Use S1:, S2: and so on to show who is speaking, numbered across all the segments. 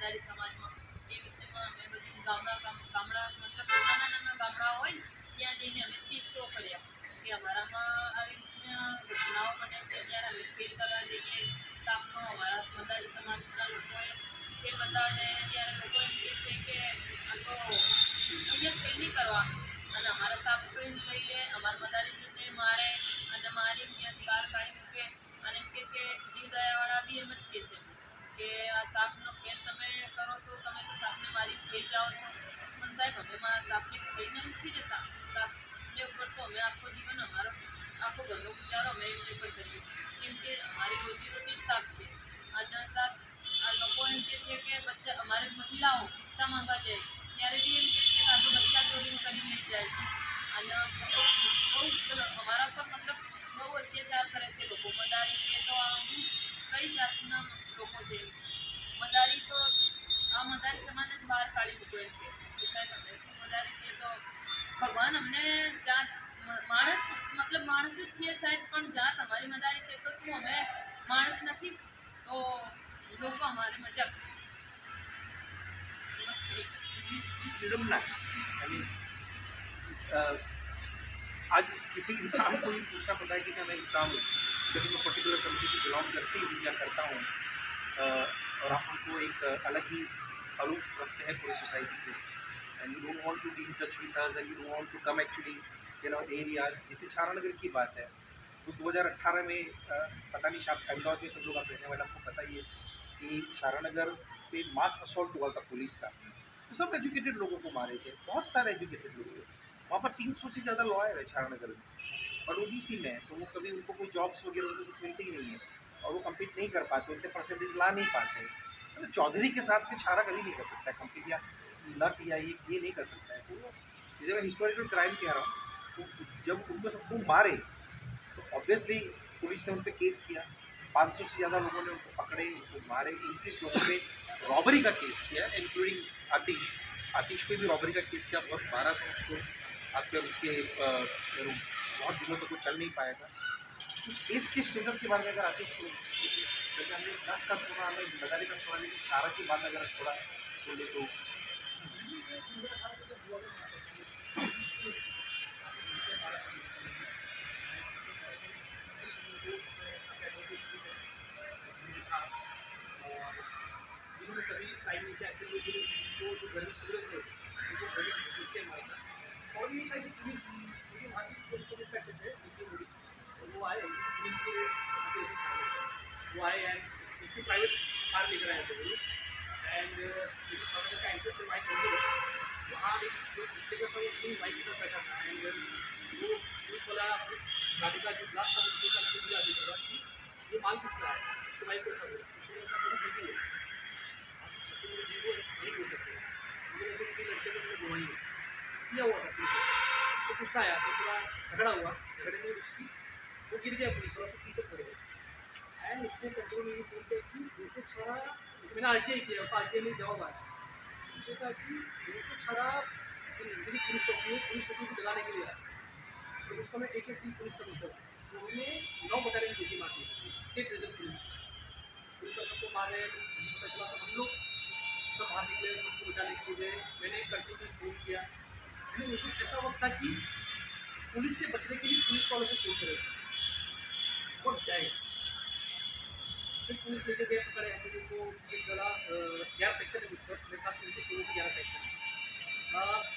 S1: મદારી સમાજમાં એ વિષયમાં અમે બધી ગામડા મતલબ નાના ગામડાઓ હોય ને ત્યાં જઈને અમે કિસ્સો કર્યા કે અમારામાં આવી રીતના ઘટનાઓ બને છે ત્યારે અમે ખેલ કરવા જઈએ સાપનો અમારા મદારી સમાજના લોકોએ ખેલ બતાવવા જઈએ ત્યારે લોકો એમ કહે છે કે આ તો અહીંયા ખેલ નહીં કરવાનું અને અમારા સાપ લઈ લે અમારા મદારીજીને મારે અને મારી ત્યાંથી બહાર કાઢી મૂકે અને એમ કે જીવ દયાવાળા બી એમ જ કહે છે કે આ સાપનો ખેલ તમે કરો છો તમે તો સાપને મારી થઈ જાઓ છો પણ સાહેબ અમે સાપને ખાઈને નથી જતા સાપને ઉપર તો અમે આખો જીવન અમારો આખો ઘરનો ગુજારો અમે એમને પર કરીએ કેમ કે અમારી રોજીરોટી જ સાપ છે અને સાપ આ લોકો એમ કહે છે કે બચ્ચા અમારે મહિલાઓ ભિક્ષા માંગવા જાય ત્યારે બી એમ કહે છે કે આ તો બચ્ચા ચોરી કરી લઈ જાય છે અને બહુ અમારા પર મતલબ બહુ અત્યાચાર કરે છે લોકો મદારી છે તો કઈ જાતના લોકો છે મદારી તો આ મદારી સમાજને જ બહાર કાઢી મૂકો એમ કે સાહેબ અમે શું મદારી છે તો ભગવાન અમને જાત માણસ મતલબ માણસ જ છીએ સાહેબ પણ જાત અમારી મદારી છે તો શું અમે માણસ નથી તો લોકો हमारे मजाक
S2: विडम्बना यानी आज किसी इंसान को ही पूछना पड़ता है कि मैं इंसान हूँ कभी मैं पर्टिकुलर कम्युनिटी से बिलोंग करती हूँ या करता हूँ और आप हमको एक अलग ही अलूफ रखते हैं पूरी सोसाइटी से and you don't want to be in touch with us and you don't want to come actually area जैसे छारानगर की बात है तो 2018 में पता नहीं शायद अहमदाबाद में सब लोग आप रहने वाले आपको पता ही है कि छारानगर पे मास असॉल्ट हुआ था पुलिस का तो सब एजुकेटेड लोगों को मारे थे बहुत सारे एजुकेटेड लोग थे वहाँ पर 300 से ज़्यादा लॉयर है छारानगर में और ओबीसी में है तो वो कभी उनको कोई जॉब्स वगैरह उनको कुछ मिलते ही नहीं है और वो कम्पीट नहीं कर पाते उनके परसेंटेज ला नहीं पाते मतलब चौधरी के साथ में छारा कभी नहीं कर सकता है कम्पीट या नट या ये नहीं कर सकता है तो जैसे मैं हिस्टोरिकल क्राइम कह रहा हूँ तो जब उनको सबको मारे तो ऑब्वियसली पुलिस ने उन पर केस किया 500 से ज़्यादा लोगों ने उनको पकड़े उनको मारे 29 लोगों पे रॉबरी का केस किया इंक्लूडिंग आतिश पे भी रॉबरी का केस किया बहुत मारा था उसको आपके उसके बहुत दिनों तक वो चल नहीं पाया था उस केस के स्टेटस के बारे में अगर आतिश हमने नट का सुना हमें मदारी का सुना लेकिन छारा की बात अगर थोड़ा सुन ले तो
S3: जिन्होंने कभी टाइम में ऐसे लोग जिनको जो घर में सूरत थे उनको घर में घुस के मारा था और ये था कि पुलिस वहाँ की पुलिस सर्विस करते थे लेकिन वो आए पुलिस के वो आए एंड उनकी प्राइवेट कार लेकर आए थे वो एंड मेरी सामने का एंट्रेंस से बाइक कर वहाँ एक जो का था वो अपनी बाइक के साथ बैठा था एंड वो पुलिस वाला गाड़ी का जो ग्लास था वो जो दिया देगा कि ये माल किसका है उसके बाइक को ऐसा बोला उसने ऐसा बोला बिल्कुल नहीं बोल सकते लड़के को मैंने घुमाई किया हुआ था पुलिस उसको गुस्सा आया तो थोड़ा झगड़ा हुआ झगड़े में उसकी वो गिर गया पुलिस वाला उसको पीछे पड़ गया एंड उसने कंट्रोल में फोन किया कि 206 मैंने RTI किया उस RTI में जवाब आया उसने कहा कि 206 नज़दीकी पुलिस चौकी को जलाने के लिए आया तो उस समय AKC पुलिस कमिश्नर तो उन्होंने 9 बटालियन पुलिस मार दी स्टेट रिजर्व पुलिस का सबको मारे पता चला तो हम लोग सब बाहर निकले सबको बचाने के लिए मैंने कंट्रोल में फ़ोन किया मैंने उस वक्त ऐसा वक्त था कि पुलिस से बचने के लिए पुलिस वालों को फ़ोन करे और जाए फिर पुलिस लेके गए पकड़े हम लोगों को पुलिस डाला 11 सेक्शन है उस पर मेरे साथ 29 लोगों के 11 सेक्शन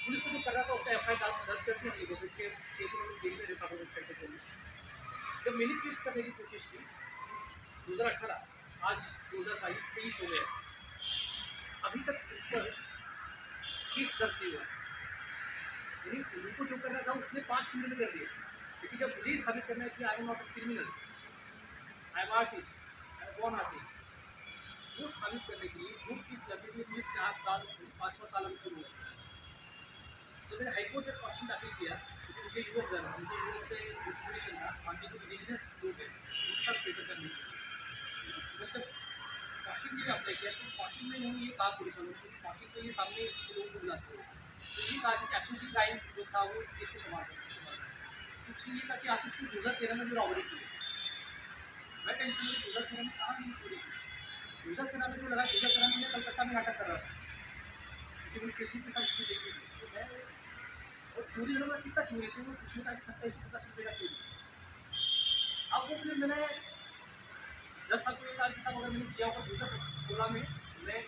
S3: पुलिस को जो कर रहा था उसका FIR दर्ज करके हम लोगों को 6 लोग जेल में जैसा वेबसाइट पर चलिए जब मैंने केस करने की कोशिश की 2018 आज 2022-23 हो गया अभी तक ऊपर केस दर्ज नहीं हुआ यानी उनको जो करना था उसने 5 मिनट में कर दिया लेकिन जब मुझे साबित करना है कि I am not a criminal I am artist I am born artist वो साबित करने के लिए वो केस लड़ने के लिए मुझे 4 साल 5वां साल में शुरू हुआ जब मैंने हाईकोर्ट में क्वेश्चन दाखिल किया तो मुझे US जाना मुझे US से इंफॉर्मेशन था बाकी जो बिजनेस लोग हैं उनके साथ फिल्टर करने के जब कौशिक ने अप्लाई किया तो कौशिक ने उन्होंने ये कहा पुलिस वालों को कौशिक को ये सामने लोगों को बुलाते हुए तो ये कहा कि एसओसी क्राइम जो था वो इसको संभाल तो उसने ये कहा कि आप इसने 2013 में भी रॉबरी की मैं टेंशन में 2013 में कहा मैंने चोरी की 2013 में जो लगा 2013 में मैं कलकत्ता में नाटक कर रहा था, क्योंकि मैंने फेसबुक पे सारी चीज़ें देखी थी। तो मैं और चोरी मैंने बोला कितना चोरी थी, वो उसने कहा कि 27-50 रुपये का चोरी। अब वो फिर मैंने 10 साल पहले कहा कि साहब अगर मैंने किया होगा 2016 में मैं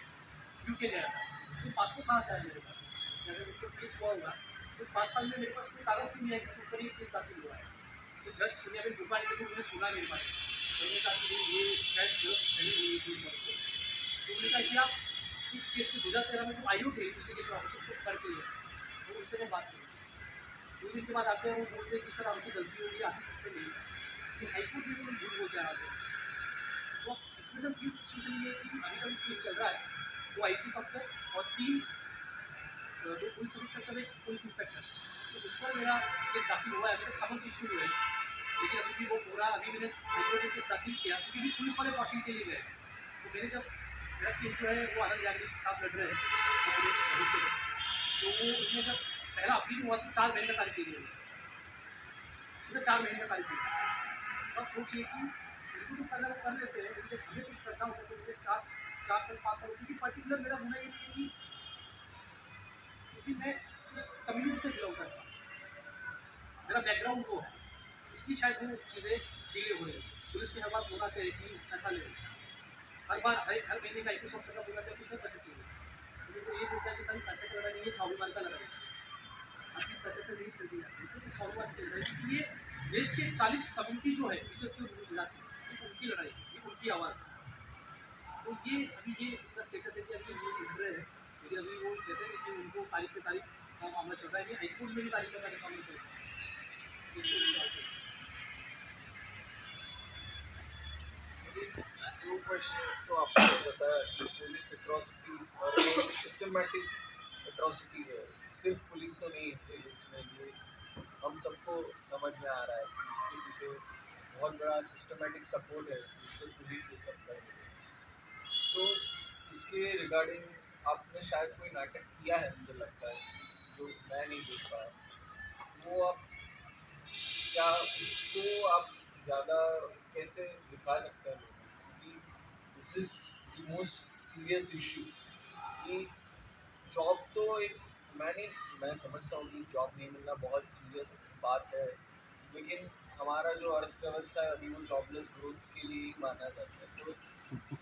S3: यूके गया था, तो पासपोर्ट कहाँ से आया मेरे पास? जैसे मुझसे केस हुआ होगा तो 5 साल में मेरे पास कोई कागज़ क्यों नहीं आया कि ऊपर ही केस दाखिल हुआ है? तो जज सोनियाबेन गोपाल ने मैंने सुना मेरे पास, तो उन्होंने कहा कि नहीं ये शायद गलत फहमी हुई थी सर को। तो उन्होंने कहा कि आप इस केस को 2013 में जो आयु थे इन्वेस्टिगेशन ऑफिसर उसको करके लिए, तो उनसे मैं बात करूँ। 2 दिन के बाद आते हैं वो बोलते हैं कि सर हमसे गलती हो गई, आपकी सिस्टम नहीं है कि हाईकोर्ट में वो झूठ बोलते आ रहे थे। तो अब सिचुएशन ये है कि अभी का जो केस चल रहा है वो आईपीएस अफसर और 2 पुलिस इंस्पेक्टर, एक पुलिस इंस्पेक्टर, तो ऊपर मेरा केस दाखिल हुआ है, अभी तक समन्स इशू हुए हैं, लेकिन अभी भी वो पूरा अभी मैंने हाईकोर्ट में केस दाखिल किया क्योंकि भी पुलिस वाले वॉशिंग के लिए गए। तो मैंने जब मेरा केस जो है वो आनंद याग्निक के साथ लड़ रहे हैं तो वो उन्होंने जब पहला अपील हुआ तो 4 महीने का तारीख दे दी उन्होंने, सीधा 4 महीने का तारीख दी। तब सोचिए कि उनको जो करना है वो कर लेते हैं, लेकिन जब हमें कुछ करना होता है तो मुझे 4 साल 5 साल किसी पर्टिकुलर मेरा होना ये नहीं है क्योंकि मैं उस कम्युनिटी से बिलोंग करता हूँ, मेरा बैकग्राउंड वो है, इसलिए शायद वो चीज़ें डिले हो रही हैं। पुलिस की हर बार बोला है कि ऐसा नहीं, हर बार हर महीने का आईपीएस ऑफिसर का बोला था कि कितने पैसे चाहिए, लेकिन वो ये बोलता है कि सर पैसे का लगा नहीं, ये स्वाभिमान का लगा है, हर चीज़ पैसे से नहीं खरीदी जाती, लेकिन स्वाभिमान की लड़ाई, क्योंकि ये देश के 40 कम्युनिटी जो है टीचर की गुजराती, ये उनकी लड़ाई, ये उनकी आवाज़ है। तो ये अभी ये इसका स्टेटस है कि अभी ये लड़ रहे हैं, लेकिन अभी वो कहते हैं कि उनको तारीख पे तारीख का मामला चल रहा है, हाईकोर्ट में भी तारीख पे तारीख मामला चल रहा है।
S4: दो क्वेश्चन तो आपको बताया कि पुलिस एट्रॉसिटी और सिस्टमेटिक एट्रॉसिटी है, सिर्फ पुलिस तो नहीं है इसमें, ये हम सबको समझ में आ रहा है कि इसके पीछे बहुत बड़ा सिस्टमेटिक सपोर्ट है जिससे पुलिस ये सब कर रही है। तो इसके रिगार्डिंग आपने शायद कोई नाटक किया है, मुझे लगता है, जो मैं नहीं देख पाया, वो आप क्या उसको आप ज़्यादा कैसे दिखा सकते हैं लोगों को, क्योंकि this is the most serious issue कि जॉब तो एक मैं समझता हूँ कि जॉब नहीं मिलना बहुत सीरियस बात है, लेकिन हमारा जो अर्थव्यवस्था है अभी वो जॉबलेस ग्रोथ के लिए ही माना जाता है। तो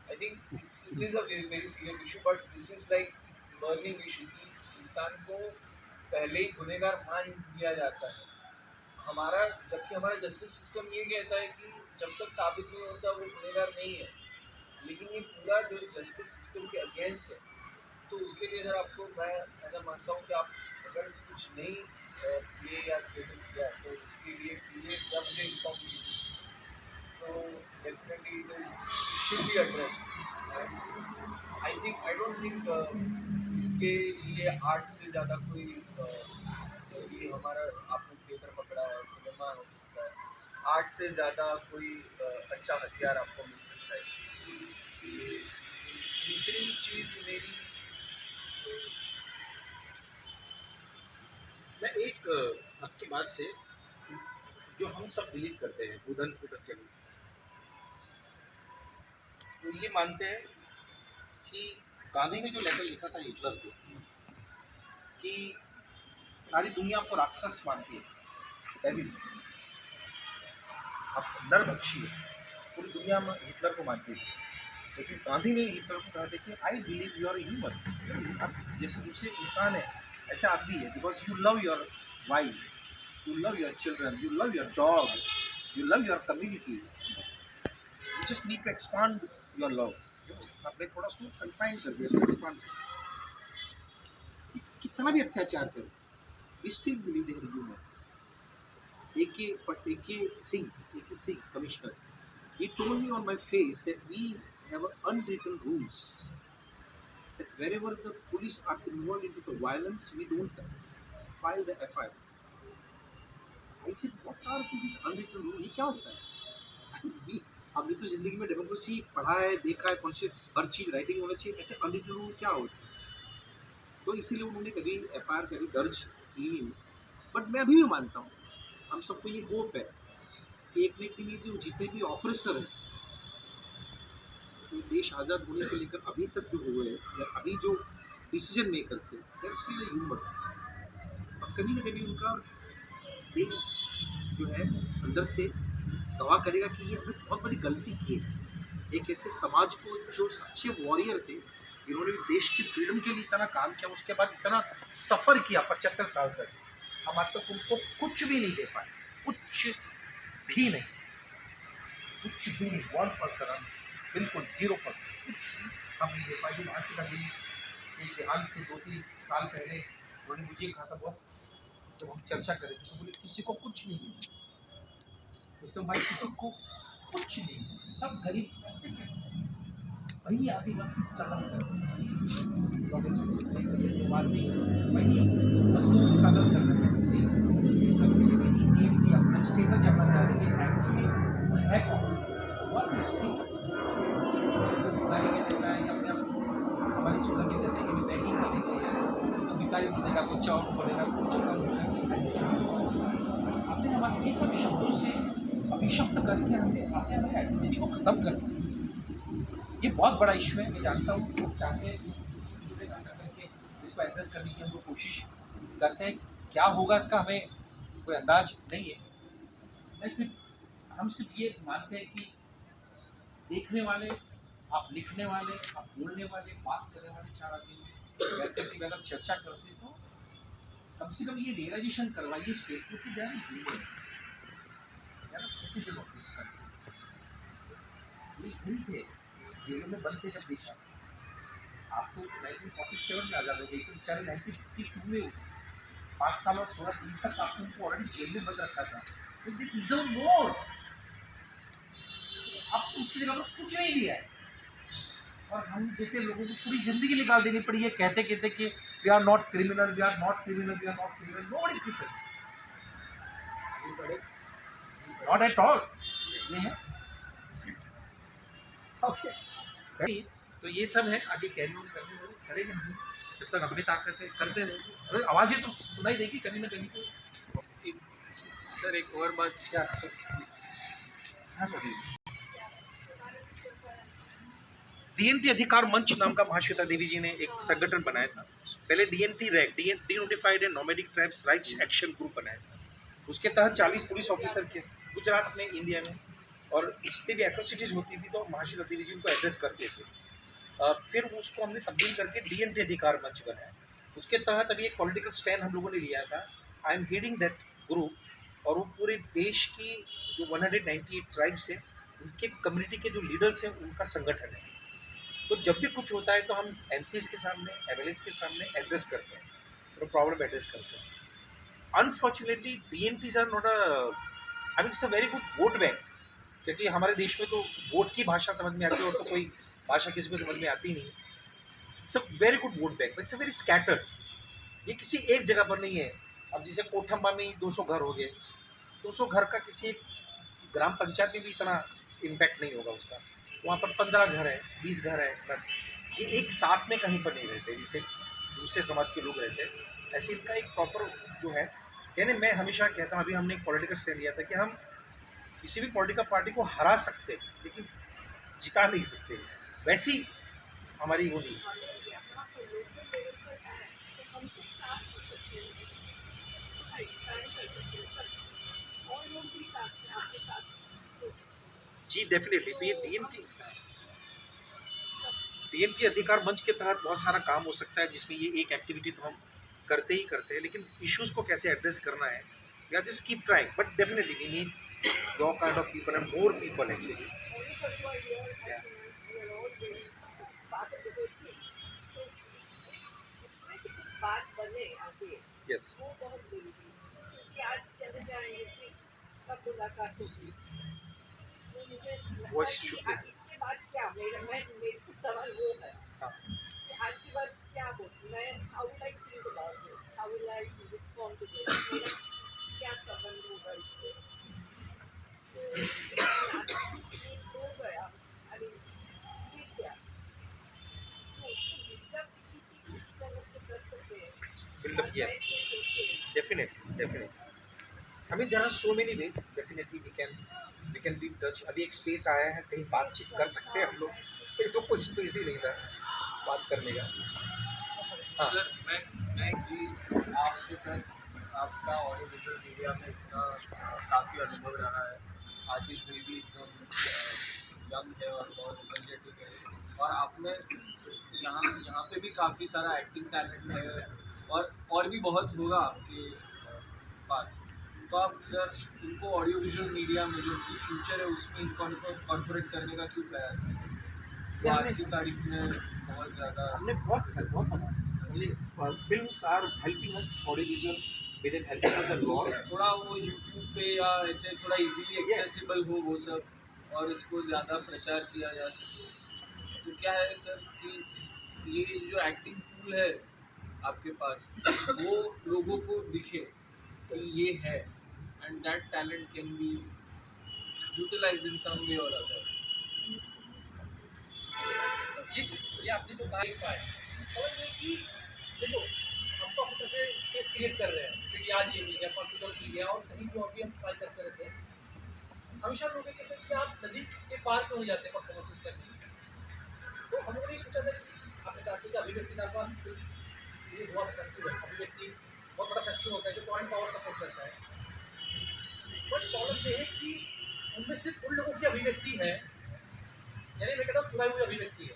S4: I think it is a very serious issue, but this is like burning issue कि इंसान को पहले ही गुनहगार मान दिया जाता है हमारा, जबकि हमारा जस्टिस सिस्टम ये कहता है कि जब तक साबित नहीं होता वो गुनहगार नहीं है, लेकिन ये पूरा जो जस्टिस सिस्टम के अगेंस्ट है। तो उसके लिए सर आपको मैं ऐसा मानता हूँ कि आप अगर कुछ नहीं किए या क्रिएटिव किया तो उसके लिए कीजिए या मुझे इन्फॉर्म कीजिए, तो definitely it should be addressed. I don't think उसके लिए आर्ट से ज़्यादा कोई ये हमारा आपने थिएटर पकड़ा है, सिनेमा हो सकता है, आर्ट से ज़्यादा कोई अच्छा हथियार आपको मिल सकता है। दूसरी चीज़ मेरी,
S2: मैं एक आपकी बात से जो हम सब बिलीव करते हैं उदंत करके तो ये मानते हैं कि गांधी ने जो लेटर लिखा था हिटलर को कि सारी दुनिया आपको राक्षस मानती है, आप नरभक्षी है, पूरी दुनिया में हिटलर को मानती है, लेकिन गांधी ने हिटलर को कहा था कि I believe you are human, आप जैसे दूसरे इंसान है ऐसे आप भी है, because you love your wife, you love your children, you love your dog, you love your community, you just need to expand your love. आपने थोड़ा उसको कन्फाइन कर दिया, उसको एक्सपांड कितना भी अत्याचार करे, we still believe they are humans. A.K. Singh, commissioner, he told me on my face that we have unwritten rules that wherever the police are involved into the violence, we don't file the FIR. I said, what are these unwritten rules? ये क्या होता है? हमने तो जिंदगी में democracy पढ़ा है, देखा है, कौन से हर चीज राइटिंग होना चाहिए, ऐसे अनरिटन रूल क्या होता है? तो इसीलिए उन्होंने कभी FIR कभी दर्ज की, बट मैं अभी भी मानता हूँ, हम सबको ये होप है कि एक न एक दिन ये जो जितने भी ऑपरेसर हैं, तो देश आज़ाद होने से लेकर अभी तक जो हुए हैं या अभी जो डिसीजन मेकर्स हैं दे आर स्टिल ह्यूमन, और कभी ना कभी उनका दिल जो है अंदर से गवाह करेगा कि ये हमने बहुत बड़ी गलती की है। एक ऐसे समाज को जो सच्चे वॉरियर थे, जिन्होंने भी देश की फ्रीडम के लिए इतना काम किया, उसके बाद इतना सफ़र किया 75 साल तक, हम आज तक उनको कुछ भी नहीं दे पाए, कुछ भी नहीं, कुछ भी नहीं, 1%, बिल्कुल 0%, कुछ भी हम नहीं दे पाए। जो महात्मा गांधी के देहांत से 2-3 साल पहले उन्होंने मुझे कहा था, बहुत जब हम चर्चा कर रहे थे तो बोले किसी को कुछ नहीं मिला, उसमें भाई किसी को कुछ नहीं, सब गरीब ऐसे कैसे, वही आदिवासी स्ट्रगल कर आदमी वही मजदूर स्ट्रगल कर रहे थे, अपना स्टेटस जानना चाह रहे थे एक्चुअली है कौन, व्हाट इज हमारी सोलह की जिंदगी में बैंकिंग करेंगे, तो भिखारी बनेगा, कोई चाउर बनेगा, कुछ आपने हमारे ये सब शब्दों से अभिशप्त करके आपने हमारे आइडेंटिटी को ख़त्म कर दिया। ये बहुत बड़ा इशू है, मैं जानता हूँ, लोग चाहते हैं छोटे करके इसको एड्रेस करने की हम लोग कोशिश करते हैं, क्या होगा इसका हमें कोई अंदाज नहीं है। हम सिर्फ ये मानते हैं कि देखने वाले, आप लिखने वाले, आप बोलने वाले, बात करने वाले 4 आदमी बैठकर की अगर चर्चा करते तो कम से कम ये रियलाइजेशन करवाइए स्टेट को कि they are humans, they are citizen of this country. ये नहीं थे जेलों में बंद थे जब देखा, आप तो 1947 में आज़ाद हो गई, तो बेचारे 1952 में 5 साल और 16 दिन तक आपने उनको ऑलरेडी जेल में बंद रखा था, तो दे डिजर्व मोर। आप उसकी जगह पर कुछ नहीं लिया है, और हम जैसे लोगों को पूरी जिंदगी निकाल देनी पड़ी है कहते कहते कि we are not criminal, we are not criminal, we are not criminal, nobody is not at all. ये है ओके, तो ये सब है, आगे कैरी ऑन करने वाले करेंगे हम, जब तक अपनी ताकत है करते रहेंगे, आवाज़ें तो सुनाई देगी कहीं ना कहीं। तो
S3: सर एक और बात,
S2: क्या सर, हाँ सर, डीएनटी अधिकार मंच नाम का महाश्वेता देवी जी ने एक संगठन बनाया था। पहले DNT rack, denotified and nomadic tribes rights action group बनाया था। उसके तहत 40 पुलिस ऑफिसर के गुजरात में, इंडिया में, और जितनी भी एट्रोसिटीज़ होती थी तो महाश्वेता देवी जी उनको एड्रेस करते थे। फिर उसको हमने तब्दील करके डीएनटी अधिकार मंच बनाया। उसके तहत अभी एक पॉलिटिकल स्टैंड हम लोगों ने लिया था। I am heading that group, और वो पूरे देश की जो 198 ट्राइब्स हैं उनके कम्युनिटी के जो लीडर्स हैं उनका संगठन है। तो जब भी कुछ होता है तो हम एमपीज़ के सामने, एमएलएस के सामने एड्रेस करते हैं, तो प्रॉब्लम एड्रेस करते हैं। Unfortunately DNTs are not I mean it's a very good vote bank, क्योंकि हमारे देश में तो वोट की भाषा समझ में आती है और तो कोई भाषा किसी को समझ में आती नहीं। It's a very good vote bank, it's a very scattered, ये किसी एक जगह पर नहीं है। अब जैसे कोठम्बा में ही 200 घर हो गए, 200 घर का किसी एक ग्राम पंचायत में भी इतना इम्पैक्ट नहीं होगा उसका, वहाँ पर 15 घर है, 20 घर है, बट ये एक साथ में कहीं पर नहीं रहते जिसे दूसरे समाज के लोग रहते हैं। ऐसे इनका एक प्रॉपर जो है, यानी मैं हमेशा कहता हूँ, अभी हमने एक पॉलिटिकल स्टैंड लिया था कि हम किसी भी पॉलिटिकल पार्टी को हरा सकते हैं लेकिन जिता नहीं सकते, वैसी हमारी वो नहीं है। जी डेफिनेटली, तो ये डीएनटी अधिकार मंच के तहत बहुत सारा काम हो सकता है, जिसमें ये एक एक्टिविटी तो हम करते ही करते हैं, लेकिन इश्यूज को कैसे एड्रेस करना है, या just keep trying, but definitely we need your kind of people and more people actually.
S5: बात बने आगे,
S2: यस,
S5: वो बहुत जरूरी है, क्योंकि आज चले जाएंगे फिर कब मुलाकात होगी, वो मुझे
S2: वो
S5: लगता है कि इसके बाद क्या, मेरे को सवाल वो है,
S2: हाँ,
S5: आज के बाद क्या हो, मैं how will I think about this, how will I respond to this, मेरा क्या संबंध होगा इससे, तो हो गया, अरे फिर क्या, तो उसको बिल्डअप किसी भी तरह से कर सकते हैं,
S2: build up, yeah, definitely. I mean there are so many ways, definitely we can can be touch. अभी एक स्पेस आया है, कहीं बातचीत कर सकते हैं हम लोग, फिर तो कुछ स्पेस ही नहीं था बात करने का। हाँ।
S4: सर मैं भी आपके सर आपका ऑडियो विजुअल मीडिया में इतना काफ़ी अनुभव रहा है। आतिश भाई भी एकदम यंग है और बहुत एनर्जेटिक है, और आपने यहाँ पे भी काफ़ी सारा एक्टिंग टैलेंट है, और भी बहुत होगा आपके पास। तो आप सर इनको ऑडियो विजुअल मीडिया में जो कि फ्यूचर है उसमें इनकॉर्पोरेट करने का क्यों प्रयास करें? तो आज की तारीख में बहुत ज़्यादा
S2: हमने बहुत बनाया। हमने films are helping us, audio visual medium helping us a lot.
S4: थोड़ा वो यूट्यूब पे या ऐसे थोड़ा इजीली एक्सेसिबल हो वो सब, और इसको ज़्यादा प्रचार किया जा सके। तो क्या है सर कि ये जो एक्टिंग टूल है आपके पास वो लोगों को दिखे कि ये है, and that talent can be utilised in some way और अदर।
S3: ये चीज़ ये आपने जो कहा है और ये कि देखो हम तो अपनी तरह से स्पेस क्रिएट कर रहे हैं, जैसे कि आज ये मिल गया, कंप्यूटर मिल गया, और कहीं भी और भी हम ट्राई करते रहते हैं। हमेशा लोग ये कहते हैं कि आप नदी के पार क्यों नहीं जाते परफॉर्मेंसेस करने। तो हम लोगों ने सोचा था कि आपने चाहते कि अभिव्यक्ति नाम का ये हुआ फेस्टिवल, अभिव्यक्ति बहुत बड़ा फेस्टिवल होता है जो पॉइंट पावर सपोर्ट करता है। बट प्रॉब्लम ये है कि उनमें सिर्फ उन लोगों की अभिव्यक्ति है, यानी मैं कहता हूँ छुड़ाई हुई अभिव्यक्ति है,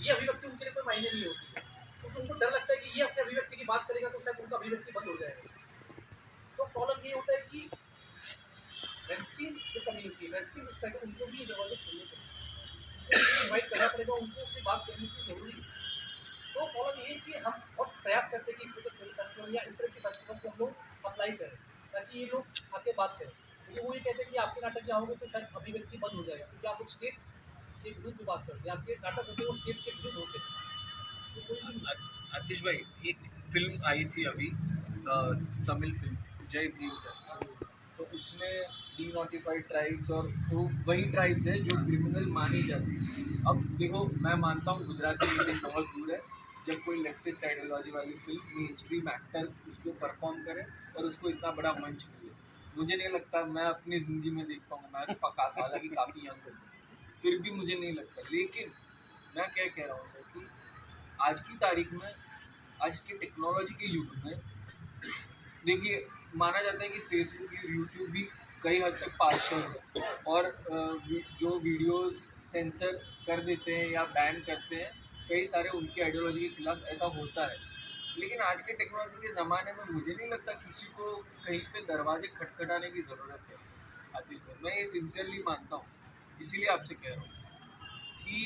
S3: ये अभिव्यक्ति उनके लिए कोई मायने नहीं होती है, क्योंकि उनको डर लगता है कि ये अपने अभिव्यक्ति की बात करेगा तो शायद उनका अभिव्यक्ति बंद हो जाएगा। तो प्रॉब्लम ये होता है कि मेनस्ट्रीम जो कम्युनिटी, मेनस्ट्रीम सोसाइटी, उनको भी ये दरवाजे खोलने पड़ेंगे, इन्वाइट करना पड़ेगा उनको, उसकी बात करने की जरूरी है। तो प्रॉब्लम ये है कि हम बहुत प्रयास करते हैं कि इस तरह के फिल्म फेस्टिवल या इस तरह के फेस्टिवल को हम लोग अप्लाई करें ताकि ये लोग आके बात करें। क्योंकि वो ये कहते हैं कि आपके नाटक यहाँ होंगे तो शायद अभिव्यक्ति बंद हो जाएगा, क्योंकि आप लोग स्टेट के विरुद्ध बात करते हैं, आपके नाटक होते हैं वो स्टेट के विरुद्ध होते हैं।
S4: आतिश भाई एक फिल्म आई थी अभी तमिल फिल्म जय भीम का, तो उसमें डीनोटिफाइड ट्राइब्स और वो वही ट्राइब्स है जो क्रिमिनल मानी जाती है। अब देखो मैं मानता हूँ गुजराती फिल्म बहुत दूर है, जब कोई लेफ्टिस्ट आइडियोलॉजी वाली फिल्म मेन स्ट्रीम एक्टर उसको परफॉर्म करे और उसको इतना बड़ा मंच मिले, मुझे नहीं लगता मैं अपनी ज़िंदगी में देख पाऊँगा। मैं हालांकि काफ़ी यंग हूँ फिर भी मुझे नहीं लगता। लेकिन मैं क्या कह रहा हूँ सर कि आज की तारीख में, आज के टेक्नोलॉजी के युग में देखिए माना जाता है कि फेसबुक और यूट्यूब भी कई हद तक पार्शल है, और जो वीडियोस सेंसर कर देते हैं या बैन करते हैं कई सारे उनकी आइडियोलॉजी के खिलाफ, ऐसा होता है। लेकिन आज के टेक्नोलॉजी के ज़माने में मुझे नहीं लगता किसी को कहीं पे दरवाजे खटखटाने की ज़रूरत है। आतिश भाई मैं ये सिंसियरली मानता हूँ, इसीलिए आपसे कह रहा हूँ कि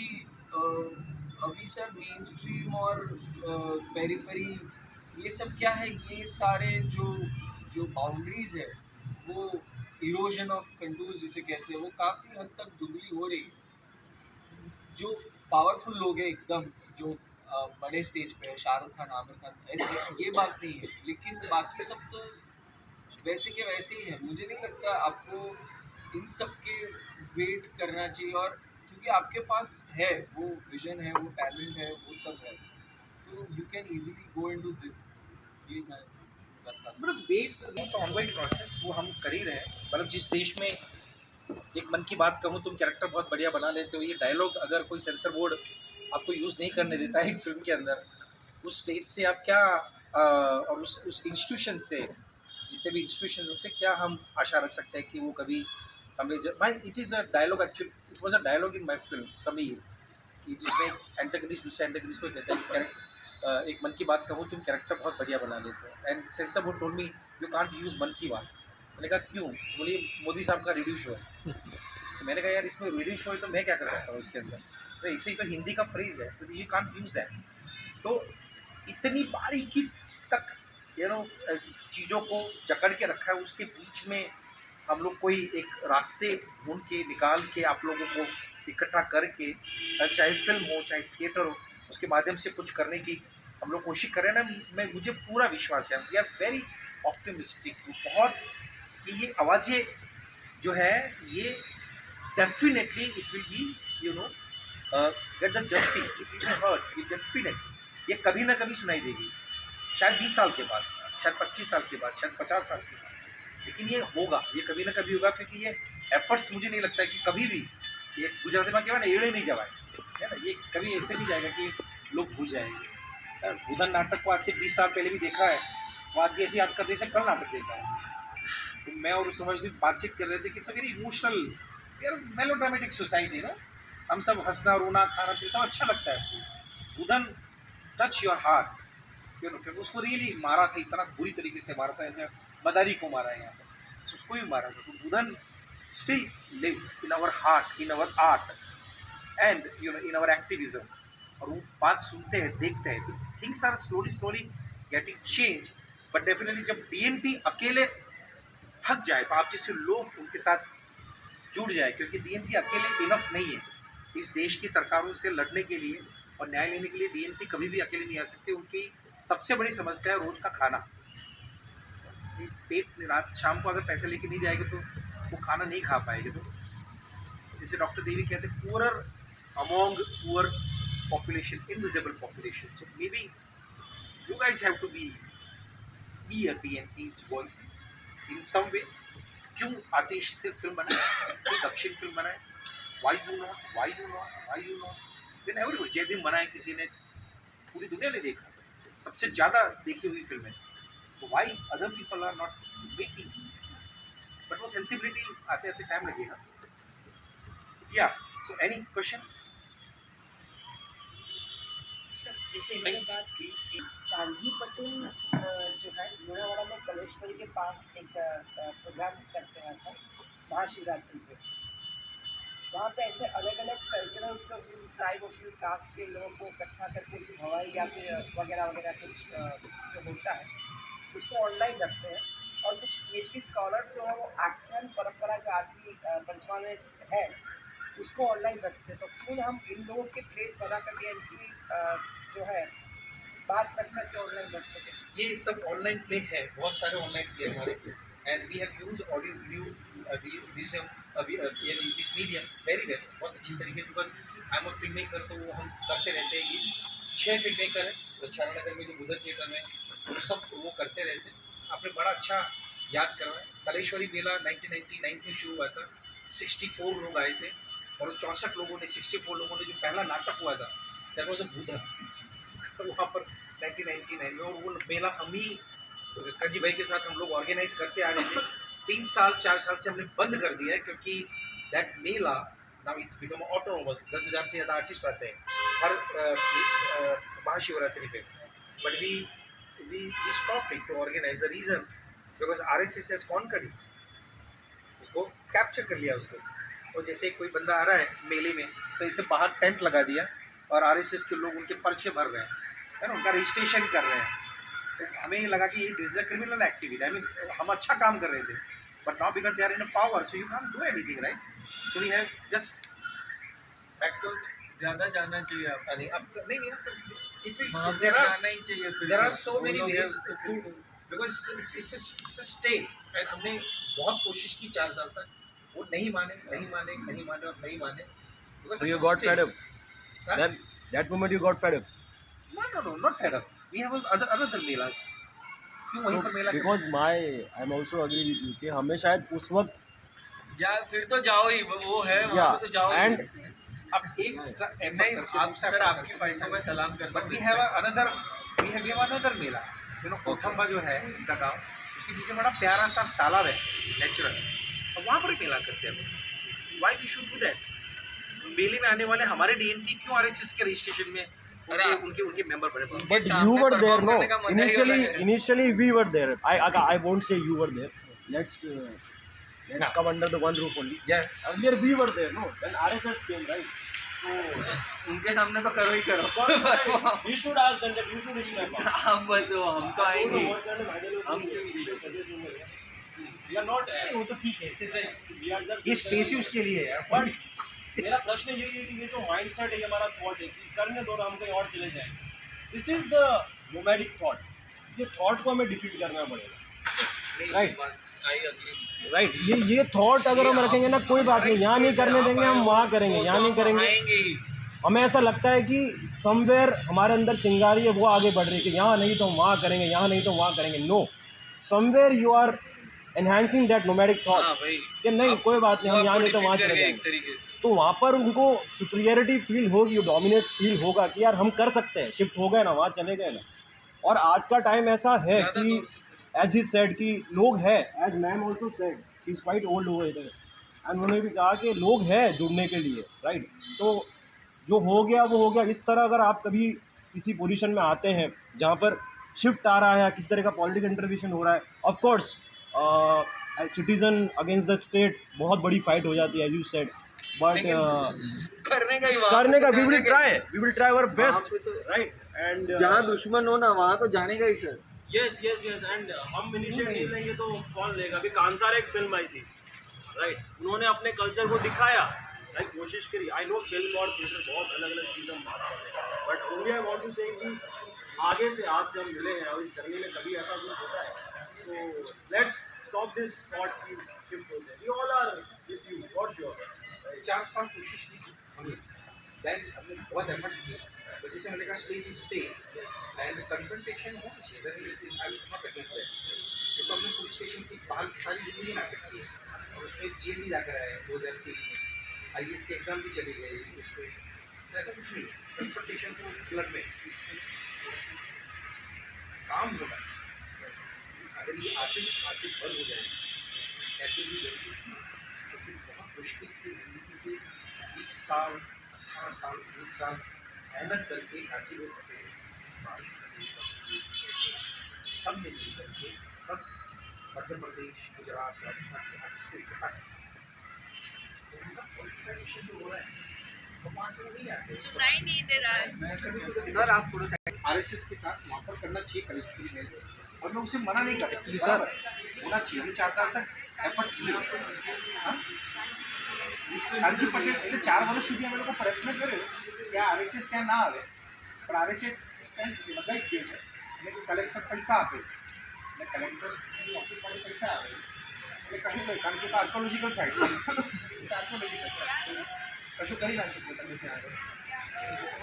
S4: अभी सर मेन स्ट्रीम और पेरिफेरी ये सब क्या है, ये सारे जो बाउंड्रीज है वो इरोजन ऑफ कंटूर्स जिसे कहते हैं वो काफ़ी हद तक धुंधली हो रही है। जो पावरफुल लोग हैं एकदम, जो बड़े स्टेज पे है, शाहरुख खान, आमिर खान, ऐसे ये बात नहीं है, लेकिन बाकी सब तो वैसे के वैसे ही है। मुझे नहीं लगता आपको इन सब के वेट करना चाहिए, और क्योंकि आपके पास है वो विजन है, वो टैलेंट है, वो सब है, तो you can easily go into this. ये मैं करता हूं।
S2: मतलब वेट इट्स ऑनगोइंग प्रोसेस, वो हम कर ही रहे हैं। मतलब जिस देश में एक मन की बात कहूँ, तुम कैरेक्टर बहुत बढ़िया बना लेते हो, ये डायलॉग अगर कोई सेंसर बोर्ड आपको यूज़ नहीं करने देता है एक फिल्म के अंदर, उस स्टेट से आप क्या और उस इंस्टीट्यूशन से, जितने भी इंस्टीट्यूशन उनसे क्या हम आशा रख सकते हैं कि वो कभी हमें भाई it is a dialogue, actually it was a dialogue in my film Sameer, कि जिसमें एंटेगनिस्ट दूसरे एंटेगनिस्ट को कहता है कि एक मन की बात कहूँ, तुम कैरेक्टर बहुत बढ़िया बना लेते हो, and sensor board told me you can't use मन की बात। मैंने कहा क्यों? बोलिए मोदी साहब का रेडियो शो है। तो मैंने कहा यार इसमें रेडियो शो है तो मैं क्या कर सकता हूँ इसके अंदर, तो इसे ही तो हिंदी का फ्रेज है, तो यू कांट यूज़ दैट। तो इतनी बारीकी तक चीज़ों को जकड़ के रखा है, उसके बीच में हम लोग कोई एक रास्ते ढूंढ के निकाल के आप लोगों को इकट्ठा करके, चाहे फिल्म हो चाहे थिएटर हो, उसके माध्यम से कुछ करने की हम लोग कोशिश करें ना। मुझे पूरा विश्वास है, वी आर वेरी ऑप्टिमिस्टिक बहुत, कि ये आवाज़ें जो है ये definitely it will be get the justice, it will be heard, it definitely ये कभी ना कभी सुनाई देगी, शायद 20 साल के बाद, शायद 25 साल के बाद, शायद 50 साल के बाद, लेकिन ये होगा, ये कभी ना कभी होगा, क्योंकि ये एफर्ट्स मुझे नहीं लगता है कि कभी भी ये गुजराती में कहवा ना एड़े नहीं जवाए, है ना, ये कभी ऐसे नहीं जाएगा कि लोग भूल जाएंगे। भूधन नाटक को आज से 20 साल पहले भी देखा है, वो आज भी ऐसे याद करते जैसे कल नाटक देखा है। तो मैं और उस से बातचीत कर रहे थे कि वेरी इमोशनल, यार मेलोड्रामेटिक सोसाइटी ना, हम सब हंसना रोना खाना पीना सब अच्छा लगता है। Bhudhan touch your heart, you know, क्योंकि उसको रियली मारा था, इतना बुरी तरीके से मारा था, ऐसे मदारी को मारा है यहाँ पर, तो उसको भी मारा था। तो Bhudhan still live in our heart, in our art and you know in our activism. और वो बात सुनते हैं, देखते हैं, तो things are slowly getting change. But definitely जब DNT अकेले थक जाए तो आप जैसे लोग उनके साथ जुड़ जाए, क्योंकि DNT अकेले इनफ नहीं है इस देश की सरकारों से लड़ने के लिए और न्याय लेने के लिए। DNT कभी भी अकेले नहीं आ सकते। उनकी सबसे बड़ी समस्या है रोज का खाना। पेट रात शाम को अगर पैसे लेके नहीं जाएंगे तो वो खाना नहीं खा पाएंगे। तो जैसे डॉक्टर देवी कहते हैं, poor among poor population, invisible population. So may be you guys have to be a DNT's voices in some way। क्यों आतिश से फिल्म बनाए, क्यों दक्षिण फिल्म बनाए, why you not whenever जय भीम बनाए किसी ने, पूरी दुनिया ने देखा, सबसे ज़्यादा देखी हुई फिल्म है, तो why other people are not making। but वो सेंसिबिलिटी आते आते टाइम लगेगा। या सो एनी क्वेश्चन?
S5: सर जैसे मैंने बात की कि कांजी पटेल जो है लोनावाड़ा में कलेश्वरी के पास एक प्रोग्राम करते हैं सर महाशिवरात्रि पे। वहाँ पे ऐसे अलग अलग कल्चरल ट्राइब और कास्ट के लोगों को इकट्ठा करके उनकी भवाई या फिर वगैरह वगैरह कुछ जो होता है उसको ऑनलाइन रखते हैं। और कुछ PhD स्कॉलर जो है वो आख्यान परंपरा जो आदमी पंचमा में है उसको ऑनलाइन रखते हैं। तो क्यों हम इन लोगों के प्लेस बना करके इनकी जो है बात रख करके ऑनलाइन रख सकें?
S2: ये सब ऑनलाइन प्ले है, बहुत सारे ऑनलाइन प्ले हमारे, and we have used audio video this medium very well, बहुत अच्छी तरीके से। Because I am a film maker, तो वो हम करते रहते हैं। ये 6 फिल्म मेकर है तो छानानगर में जो बुधन थिएटर में वो सब वो करते रहते हैं। आपने बड़ा अच्छा याद करवाया। कलेश्वरी मेला 1999 में शुरू हुआ था, 64 लोग आए थे और 64 लोगों ने 64 लोगों ने जो पहला नाटक हुआ था दैट वाज अ भूधन वहाँ पर 1999 में। और वो मेला हम ही काजी भाई के साथ हम लोग ऑर्गेनाइज करते आ रहे थे। 3 साल 4 साल से हमने बंद कर दिया है क्योंकि that mela now it's become autonomous. 10,000 से ज़्यादा आर्टिस्ट आते हैं हर महाशिवरात्रि पे। But we stop it to organize. The reason because RSS has conquered it, उसको कैप्चर कर लिया उसको। और जैसे कोई बंदा आ रहा है मेले में तो इसे बाहर टेंट लगा दिया और RSS के लोग उनके पर्चे भर रहे हैं, है ना, उनका रजिस्ट्रेशन कर रहे हैं। तो हमें लगा कि ये this is a criminal activity. I mean हम अच्छा काम कर रहे थे, but now because they are in a power so you can't do anything, right? So we have just
S4: backward ज़्यादा जाना चाहिए आपको।
S2: नहीं
S4: हाँ,
S2: देयर
S4: जाना ही चाहिए। फिर
S2: आर सो
S4: वो
S2: मेनी
S4: लोग
S2: वेज
S4: हैं,
S2: too, because it's a state. And हमने बहुत कोशिश की 4 साल तक, वो नहीं माने और नहीं माने।
S6: So you got fed up. Then that moment you got fed up.
S2: No, not fed up. We have other melas. क्यों वहीं पर मेला?
S6: Because I'm also agree with you कि हमें शायद उस वक्त
S4: फिर तो जाओ ही, वो है वहाँ पे तो जाओ ही।
S6: and
S2: अब एक
S4: नहीं, आप सर आपकी फ़ैसलों में सलाम करता
S2: बट
S4: हूँ।
S2: We have another mela, you know, Kothamba जो है इनका गाँव, उसके पीछे बड़ा प्यारा सा तालाब है नेचुरल, तो वहाँ पर ही मेला करते हैं। Why we should do that? मेले में आने वाले हमारे DNT क्यों RSS के रजिस्ट्रेशन में उनके मेंबर बने?
S6: but you were there, no? Initially we were there. I won't say you were there. Let's come under the one roof only.
S2: Yeah.
S6: Earlier we were there, no? Then RSS came, right? So
S4: उनके सामने तो करो ही करो।
S6: we should ask them that you should step up.
S4: आप बोलो, हम तो आएंगे।
S6: हम क्यों नहीं? We are not. वो तो ठीक है। We are just.
S2: ये स्पेस ही उसके लिए है।
S6: But मेरा प्रश्न यही है कि ये जो माइंडसेट है, हमारा थॉट है कि करने दो, हम कहीं और चले जाएंगे। This is the nomadic thought. ये थॉट को हमें डिफीट करना पड़ेगा, राइट? ये थॉट अगर हम रखेंगे ना, कोई बात नहीं, यहाँ नहीं करने देंगे, हम वहाँ करेंगे, यहाँ नहीं करेंगे। हमें ऐसा लगता है कि समवेयर हमारे अंदर चिंगारी है, वो आगे बढ़ रही है कि यहाँ नहीं तो वहाँ करेंगे, यहाँ नहीं तो वहाँ करेंगे। No, somewhere you are enhancing that nomadic thought
S4: हाँ भाई,
S6: कि नहीं कोई बात नहीं, हम यहाँ नहीं तो वहाँ चले
S4: एक
S6: जाएंगे।
S4: तरीके से।
S6: तो वहाँ पर उनको सुपीरियरिटी फील होगी, डोमिनेट फील होगा कि यार हम कर सकते हैं, शिफ्ट हो गए ना, वहाँ चले गए ना। और आज का टाइम ऐसा है
S4: ज़्यादा
S6: कि
S4: तौर से
S6: एज ही सेड कि लोग हैं, as ma'am also said, he is quite old over इधर, एंड उन्होंने भी कहा कि लोग हैं जुड़ने के लिए, राइट। तो जो हो गया वो हो गया। इस तरह अगर आप कभी किसी पोजीशन में आते हैं जहाँ पर शिफ्ट आ रहा है, किसी तरह का पॉलिटिकल इंटरवेंशन हो रहा है, of course citizen against the state बहुत बड़ी फाइट हो जाती है, एज यू सेड, बट
S4: करने का ही
S6: करने का we will try our best, right. And
S4: जहाँ दुश्मन हो ना वहाँ तो जाने का ही sir.
S6: Yes yes yes, and हम इनिशिएटिव लेंगे तो कौन लेगा। अभी कांतारा एक फिल्म आई थी, राइट, उन्होंने अपने कल्चर को दिखाया, राइट, कोशिश करी। आई नो फिल्म और थिएटर बहुत अलग अलग चीज़ हम बात कर रहे हैं, but only I want to say कि आगे से आज से हम मिले हैं और इस जर्नी में कभी ऐसा कुछ होता है, so let's stop this thought की शिफ्ट होते हैं। We all are with you for sure.
S2: 4 साल कोशिश की हमने, देन हमने बहुत एफर्ट्स किए, तो जैसे मैंने कहा stay is stay and confrontation होना चाहिए, I will not against that. तो हमने पुलिस स्टेशन की बाहर सारी जिंदगी नाटक की और उसमें जेल भी जाकर आए 2003 में, IAS के एग्ज़ाम भी चले गए उसमें, तो ऐसा कुछ नहीं। कन्फ्रंटेशन को क्लब में काम होना है। अगर ये आर्टिस्ट बंद हो जाए ऐसे भी तो फिर बहुत मुश्किल से ज़िंदगी के 20 साल 18 साल 19 साल मेहनत करके राज्य में रहे, सब में मिल करके सब मध्य प्रदेश गुजरात राजस्थान से आर्टिस्ट को इकट्ठा करते हैं, तो उनका पॉलिटिसाइजेशन जो हो रहा है वो वहाँ से नहीं आते।
S5: सुनाई नहीं दे रहा है।
S2: मैं कभी सर आप थोड़ा RSS के साथ वहाँ पर करना चाहिए कलेक्टिव में, और मैं उसे मना नहीं कर रहा, बराबर होना चाहिए। हमने 4 साल तक एफर्ट किए। कांजी पटेल એટલે 4 વર્ષ સુધી અમે લોકો પ્રયત્ન કર્યો કે આ RSS ત્યાં ના આવે, પણ RSS લગાઈ જ દે છે એટલે કે કલેક્ટર પૈસા આપે એટલે કલેક્ટરની ઓફિસમાંથી પૈસા આવે એટલે કશું નહીં, કારણ કે આર્કોલોજીકલ સાઇટ છે, આર્કોલોજીકલ સાઇટ છે, કશું કરી ના શકીએ તમે ત્યાં આગળ।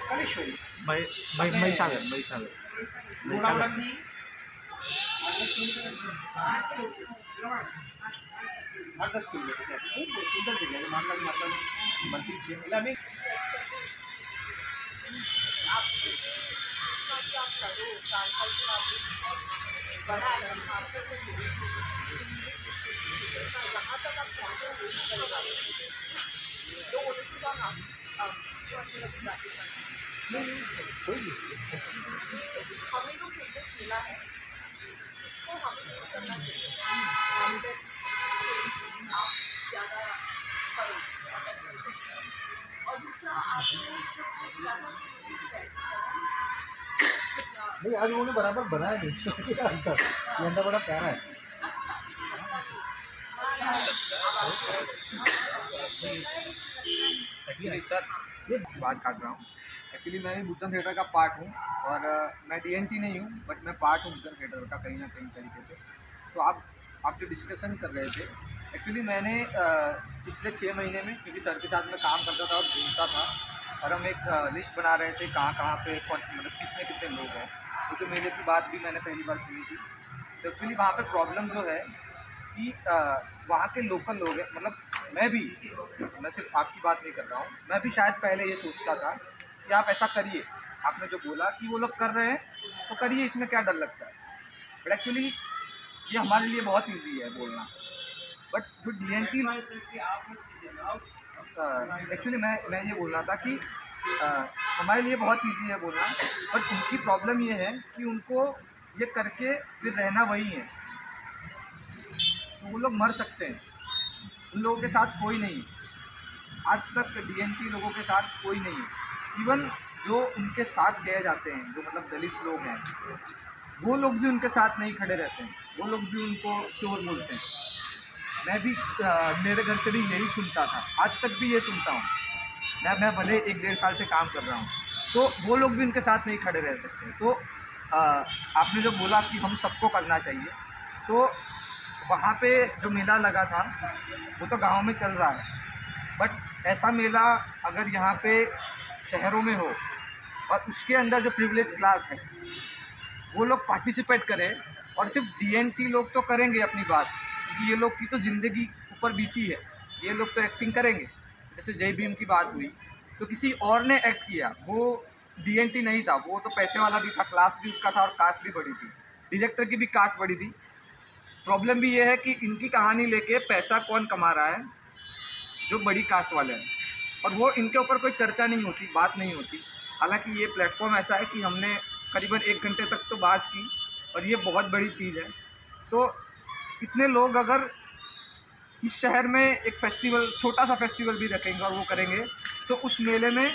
S2: કલેશ્વરી
S3: મહીસાગર
S2: લુણાવાડાથી 8-10 કિલોમીટર ત્યાંથી બહુ સુંદર જગ્યા છે, મહાકાળી માતાનું મંદિર છે, એટલે અમે
S1: आपसे पूछना कि आप करो 4 साल के बाद बड़ा है, आपको तो जहाँ तक आप पहुँचे वो नहीं कर पाए, तो उनसे जो जो अच्छी लगी जाती है हमें जो प्रिविलेज मिला है इसको हमें यूज़ करना चाहिए, एंड आप ज़्यादा करो और दूसरा आपने जो किया था
S3: नहीं, आज उन्होंने बराबर बनाया नहीं, ये अंदर बड़ा प्यारा है।
S7: एक्चुअली सर ये बात काट रहा हूँ। एक्चुअली मैं भी बुद्धन थिएटर का पार्ट हूँ और मैं DNT नहीं हूँ, बट मैं पार्ट हूँ बुद्धन थिएटर का कहीं ना कहीं तरीके से। तो आप जो डिस्कशन कर रहे थे, एक्चुअली मैंने पिछले 6 महीने में, क्योंकि सर के साथ मैं काम करता था और घूमता था, और हम एक लिस्ट बना रहे थे कहाँ पे मतलब कितने लोग हैं। तो जो मेले की बात भी मैंने पहली बार सुनी थी, तो एक्चुअली वहाँ पे प्रॉब्लम जो है कि वहाँ के लोकल लोग हैं, मतलब मैं सिर्फ आपकी बात नहीं कर रहा हूँ, मैं भी शायद पहले ये सोचता था कि आप ऐसा करिए, आपने जो बोला कि वो लोग कर रहे हैं तो करिए, इसमें क्या डर लगता है। बट एक्चुअली ये हमारे लिए बहुत ईजी है बोलना, बट जो DNT एक्चुअली मैं ये बोल रहा था कि हमारे लिए बहुत ईजी है बोलना, बट उनकी प्रॉब्लम ये है कि उनको ये करके फिर रहना वही है, तो वो लोग मर सकते हैं। उन लोगों के साथ कोई नहीं, आज तक DNT लोगों के साथ कोई नहीं है। इवन जो उनके साथ गए जाते हैं, जो मतलब दलित लोग हैं, वो लोग भी उनके साथ नहीं खड़े रहते हैं, वो लोग भी उनको चोर बोलते हैं। मैं भी मेरे घर से भी यही सुनता था, आज तक भी ये सुनता हूँ। मैं भले 1-1.5 साल से काम कर रहा हूँ, तो वो लोग भी उनके साथ नहीं खड़े रह सकते। तो आपने जो बोला कि हम सबको करना चाहिए, तो वहाँ पे जो मेला लगा था वो तो गांव में चल रहा है, बट ऐसा मेला अगर यहाँ पे शहरों में हो और उसके अंदर जो प्रिविलेज क्लास है, वो लोग पार्टिसिपेट करें, और सिर्फ DNT लोग तो करेंगे अपनी बात, क्योंकि ये लोग की तो ज़िंदगी ऊपर बीती है, ये लोग तो एक्टिंग करेंगे। जैसे जय भीम की बात हुई तो किसी और ने एक्ट किया, वो DNT नहीं था, वो तो पैसे वाला भी था, क्लास भी उसका था और कास्ट भी बड़ी थी, डायरेक्टर की भी कास्ट बड़ी थी। प्रॉब्लम भी ये है कि इनकी कहानी लेके पैसा कौन कमा रहा है, जो बड़ी कास्ट वाले हैं, और वो इनके ऊपर कोई चर्चा नहीं होती, बात नहीं होती। हालांकि ये प्लेटफॉर्म ऐसा है कि हमने करीबन 1 घंटे तक तो बात की और ये बहुत बड़ी चीज़ है। तो इतने लोग अगर इस शहर में एक फेस्टिवल, छोटा सा फेस्टिवल भी रखेंगे और वो करेंगे, तो उस मेले में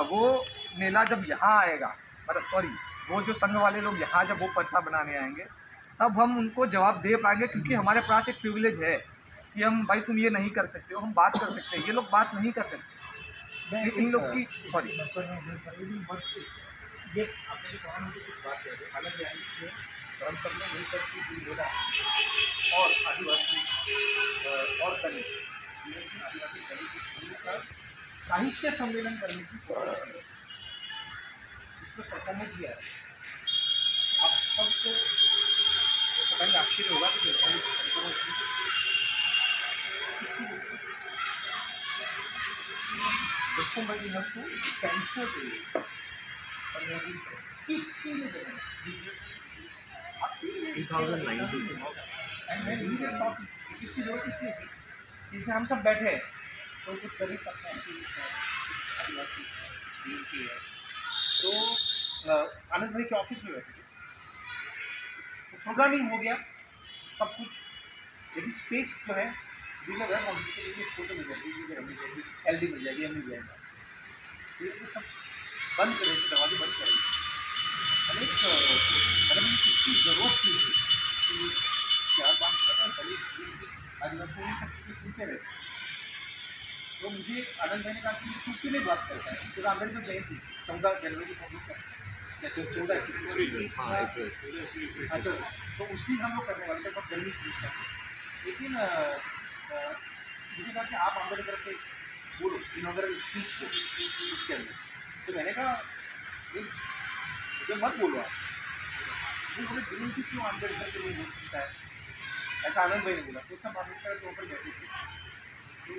S7: वो मेला जब यहाँ आएगा, मतलब सॉरी, वो जो संघ वाले लोग यहाँ जब वो पर्चा बनाने आएंगे, तब हम उनको जवाब दे पाएंगे, क्योंकि हमारे पास एक प्रिविलेज है कि हम, भाई तुम ये नहीं कर सकते हो, हम बात कर सकते हैं, ये लोग बात नहीं कर सकते। इन लोग की सॉरी
S2: ये आपने जो कहा मुझे कुछ बात याद है, हालांकि और हम सब ने मिलकर के जो मेला और आदिवासी और दलित, आदिवासी दलित का साहित्य सम्मेलन करने की कोशिश की, इसमें परफॉर्मेंस भी आया। आप सबको पता नहीं आश्चर्य होगा कि दोस्तों मैं भी हमको कैंसर पे किसी ने इसकी जरूरत इसलिए थी, जिससे हम सब बैठे हैं तो कुछ गरीब तबका आदिवासी की है, तो आनंद भाई के ऑफिस में बैठे थे, तो प्रोग्रामिंग हो गया सब कुछ, लेकिन स्पेस जो है मिल जाएगी, LD मिल जाएगी, मिल जाएगा, तो सब बंद करें, दरवाजे बंद करें। अनेक मतलब किसकी ज़रूरत थी, 4 5 दलित आदिवासी सब चीज़ें सुनते रहे। तो मुझे आनंद भाई ने कहा कि तू क्यों नहीं बात करता है, तो अम्बेडकर जयंती 14 जनवरी को क्या 14 अच्छा, तो उस दिन हम लोग करने वाले थे, बहुत गर्मी थी उस टाइम, लेकिन मुझे कहा कि आप अम्बेडकर पे बोलो, इनॉग्रेशन स्पीच दो उसके अंदर। तो मैंने कहा मुझे मत बोलो आप, वो बोले दिल्ली की क्यों अम्बेडकर के लिए बोल सकता है, ऐसा आनंद भाई ने बोला। तो सब अम्बेडकर के ऊपर बैठे थे, तो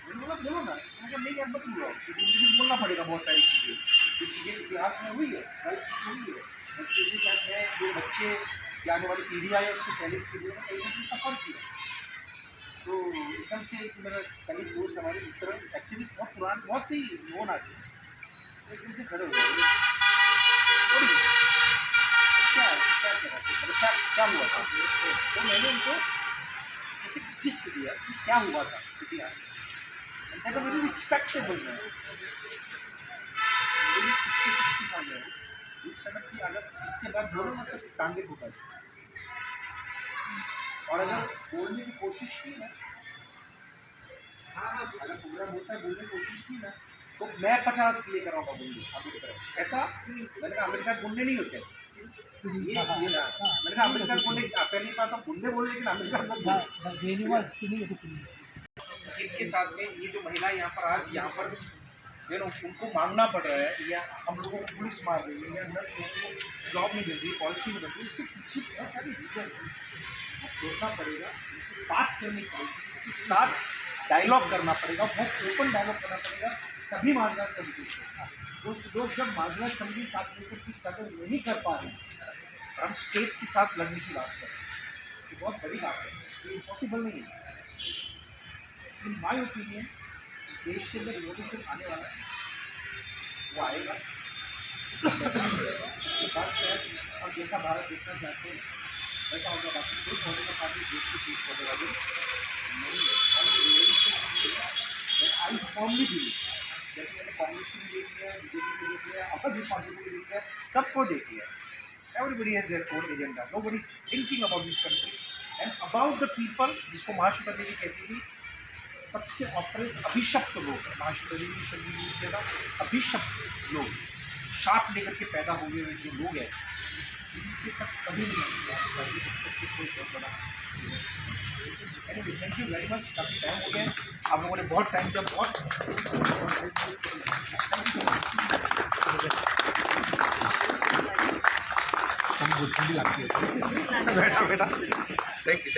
S2: मैंने बोला बोलो ना, मैंने कहा नहीं यार मत बोलो, क्योंकि मुझे बोलना पड़ेगा बहुत सारी चीज़ें, जो चीज़ें इतिहास में हुई है, हुई है, चीज़ें क्या है, जो बच्चे या आने वाली पीढ़ी आई है उसको पहले की पीढ़ी में कहीं ना कहीं सफ़र किया। तो एकदम से मेरा दलित दोस्त हमारे मित्र एक्टिविस्ट बहुत पुराने, बहुत ही नोन आदमी, एकदम से खड़े हो गए, क्या क्या हुआ था। तो मैंने उनको जैसे जिस्ट दिया कि क्या हुआ था इतिहास, वेरी रिस्पेक्टेबल मैन, मेरी 60-65 है इस समय की, अगर इसके बाद बोलो ना तो टांगे टूटा जाए, और अगर बोलने की कोशिश की ना, अगर प्रोग्राम होता है बोलने की कोशिश की ना, तो मैं 50 लेकर आऊँगा बोलने अम्बेडकर, ऐसा मैंने कहा अम्बेडकर बोलने नहीं होते, ये मैंने कहा अम्बेडकर बोलने, पहली बात तो बोलने बोले, लेकिन अम्बेडकर इनके साथ में ये जो महिला यहाँ पर आज यहाँ पर उनको मांगना पड़ रहा है, या हम लोगों को पुलिस मार रही है, या लोगों को जॉब नहीं मिल रही, पॉलिसी नहीं मिल रही, उसके पीछे बहुत सारी रीजन सोचना पड़ेगा, बात करनी पड़ेगी, उसके साथ डायलॉग करना पड़ेगा, बहुत ओपन डायलॉग करना पड़ेगा सभी मार्जिनल कम्युनिटी से। दोस्त जब मार्जिनल कम्युनिटी साथ मिलकर की स्ट्रगल नहीं कर पा रहे, हम स्टेट के साथ लड़ने की बात करें, ये बहुत बड़ी बात है, ये इम्पॉसिबल नहीं है। इन माई ओपिनियन इस देश के अंदर रिवोल्यूशन आने वाला है, वो आएगा, बात शायद हम जैसा भारत देखना चाहते हैं वैसा होगा, बाकी कुछ होने के साथ इस देश को चेंज करने वाले नहीं है। आई फॉर्मली बिलीव, जैसे मैंने कांग्रेस को भी देख लिया, BJP को देख लिया, अदर पार्टी को भी देख लिया, सबको देख लिया, everybody has their own agenda, nobody is thinking about this country and about the people, जिसको महाश्वेता देवी कहती थी सबसे ऑपरेस अभिशप्त लोग, महाश्वेता देवी ने शब्द यूज किया था, अभिशप्त लोग, शाप लेकर के पैदा हुए हुए जो लोग हैं, इनके तक कभी नहीं थैंक यू वेरी मच, काफ़ी टाइम हो गया, आप लोगों ने बहुत टाइम दिया, बहुत बेटा थैंक यू।